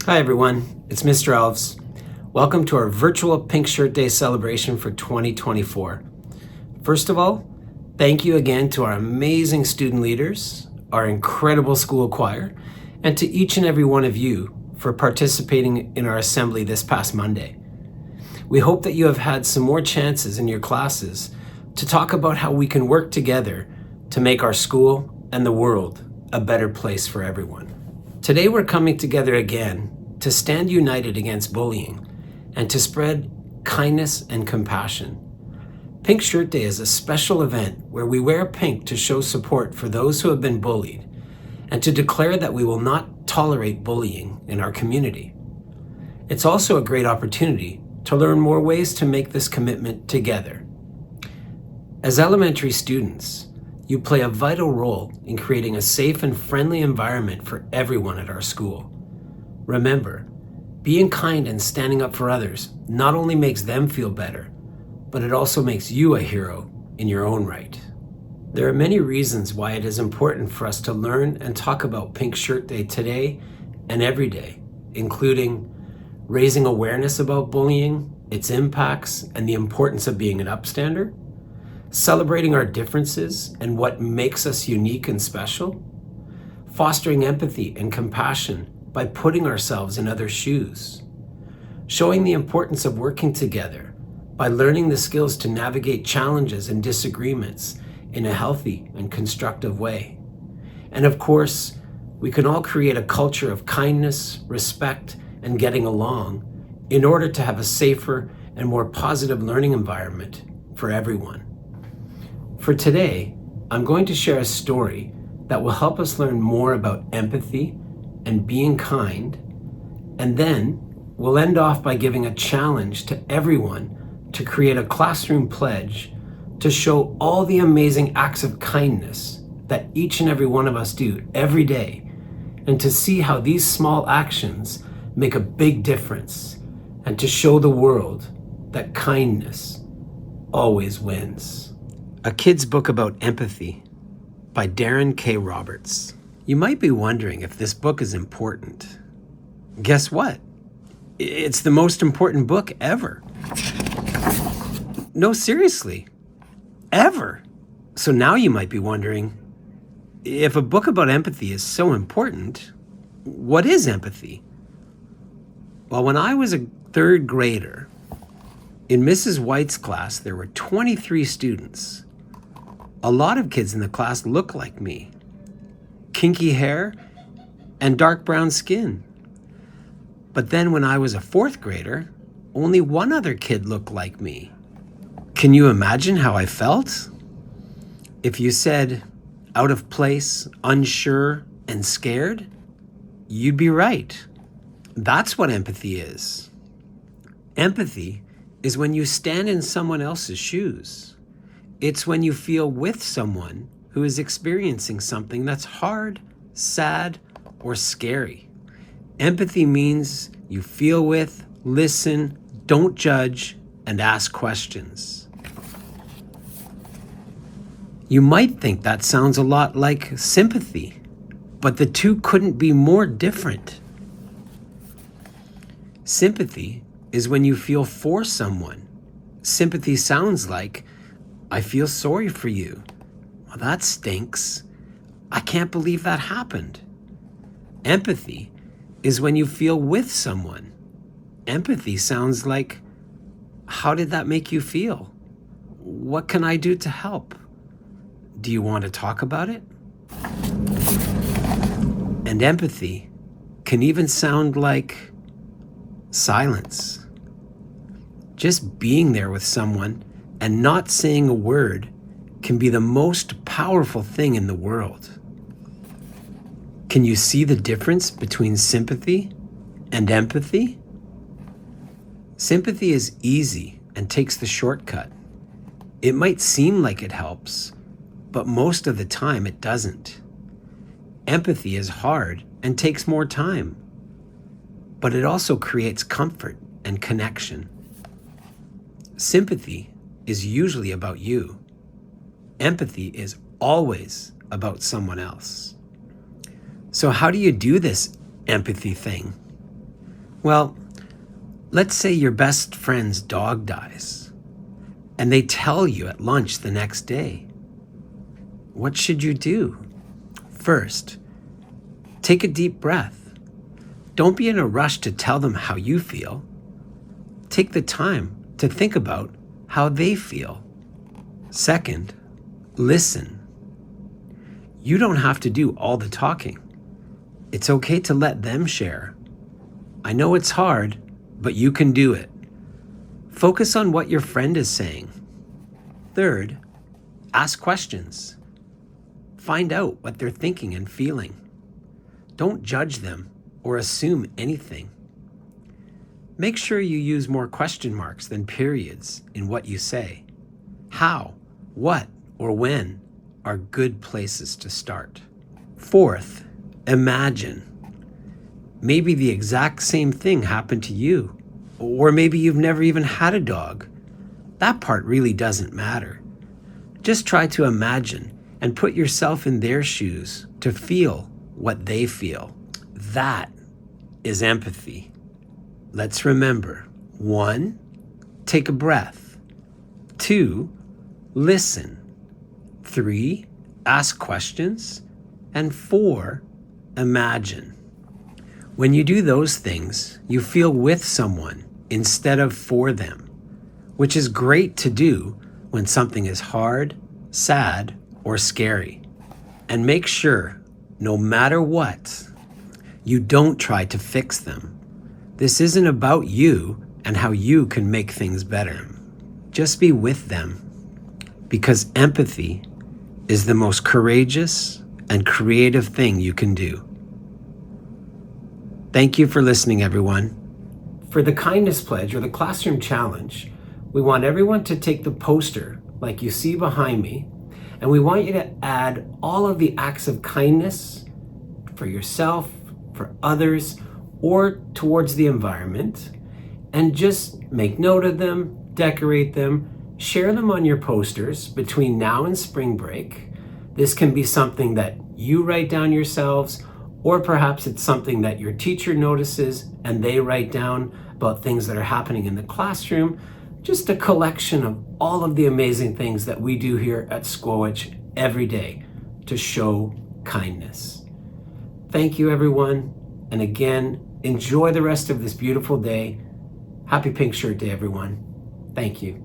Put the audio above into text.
Hi everyone, it's Mr. Alves. Welcome to our virtual Pink Shirt Day celebration for 2024. First of all, thank you again to our amazing student leaders, our incredible school choir, and to each and every one of you for participating in our assembly this past Monday. We hope that you have had some more chances in your classes to talk about how we can work together to make our school and the world a better place for everyone. Today we're coming together again to stand united against bullying and to spread kindness and compassion. Pink Shirt Day is a special event where we wear pink to show support for those who have been bullied and to declare that we will not tolerate bullying in our community. It's also a great opportunity to learn more ways to make this commitment together. As elementary students, you play a vital role in creating a safe and friendly environment for everyone at our school. Remember, being kind and standing up for others not only makes them feel better, but it also makes you a hero in your own right. There are many reasons why it is important for us to learn and talk about Pink Shirt Day today and every day, including raising awareness about bullying, its impacts, and the importance of being an upstander, celebrating our differences and what makes us unique and special, fostering empathy and compassion by putting ourselves in others' shoes, showing the importance of working together by learning the skills to navigate challenges and disagreements in a healthy and constructive way. And of course, we can all create a culture of kindness, respect, and getting along in order to have a safer and more positive learning environment for everyone. For today, I'm going to share a story that will help us learn more about empathy and being kind, and then we'll end off by giving a challenge to everyone to create a classroom pledge to show all the amazing acts of kindness that each and every one of us do every day, and to see how these small actions make a big difference, and to show the world that kindness always wins. A Kid's Book About Empathy by Darren K. Roberts. You might be wondering if this book is important. Guess what? It's the most important book ever. No, seriously, ever. So now you might be wondering, if a book about empathy is so important, what is empathy? Well, when I was a third grader, in Mrs. White's class, there were 23 students. A lot of kids in the class look like me. Kinky hair and dark brown skin. But then when I was a fourth grader, only one other kid looked like me. Can you imagine how I felt? If you said out of place, unsure, and scared, you'd be right. That's what empathy is. Empathy is when you stand in someone else's shoes. It's when you feel with someone who is experiencing something that's hard, sad, or scary. Empathy means you feel with, listen, don't judge, and ask questions. You might think that sounds a lot like sympathy, but the two couldn't be more different. Sympathy is when you feel for someone. Sympathy sounds like, I feel sorry for you. Well, that stinks. I can't believe that happened. Empathy is when you feel with someone. Empathy sounds like, how did that make you feel? What can I do to help? Do you want to talk about it? And empathy can even sound like silence. Just being there with someone and not saying a word can be the most powerful thing in the world. Can you see the difference between sympathy and empathy? Sympathy is easy and takes the shortcut. It might seem like it helps, but most of the time it doesn't. Empathy is hard and takes more time, but it also creates comfort and connection. Sympathy is usually about you. Empathy is always about someone else. So how do you do this empathy thing? Well, let's say your best friend's dog dies, and they tell you at lunch the next day. What should you do? First, take a deep breath. Don't be in a rush to tell them how you feel. Take the time to think about how they feel. Second, listen. You don't have to do all the talking. It's okay to let them share. I know it's hard, but you can do it. Focus on what your friend is saying. Third, ask questions. Find out what they're thinking and feeling. Don't judge them or assume anything. Make sure you use more question marks than periods in what you say. How, what, or when are good places to start. Fourth, imagine. Maybe the exact same thing happened to you, or maybe you've never even had a dog. That part really doesn't matter. Just try to imagine and put yourself in their shoes to feel what they feel. That is empathy. Let's remember, 1, take a breath. 2, listen. 3, ask questions. And 4, imagine. When you do those things, you feel with someone instead of for them, which is great to do when something is hard, sad, or scary. And make sure, no matter what, you don't try to fix them. This isn't about you and how you can make things better. Just be with them, because empathy is the most courageous and creative thing you can do. Thank you for listening, everyone. For the Kindness Pledge or the Classroom Challenge, we want everyone to take the poster like you see behind me, and we want you to add all of the acts of kindness for yourself, for others, or towards the environment, and just make note of them, decorate them, share them on your posters between now and spring break. This can be something that you write down yourselves, or perhaps it's something that your teacher notices and they write down about things that are happening in the classroom. Just a collection of all of the amazing things that we do here at Squowitch every day to show kindness. Thank you, everyone. And again, enjoy the rest of this beautiful day. Happy Pink Shirt Day, everyone. Thank you.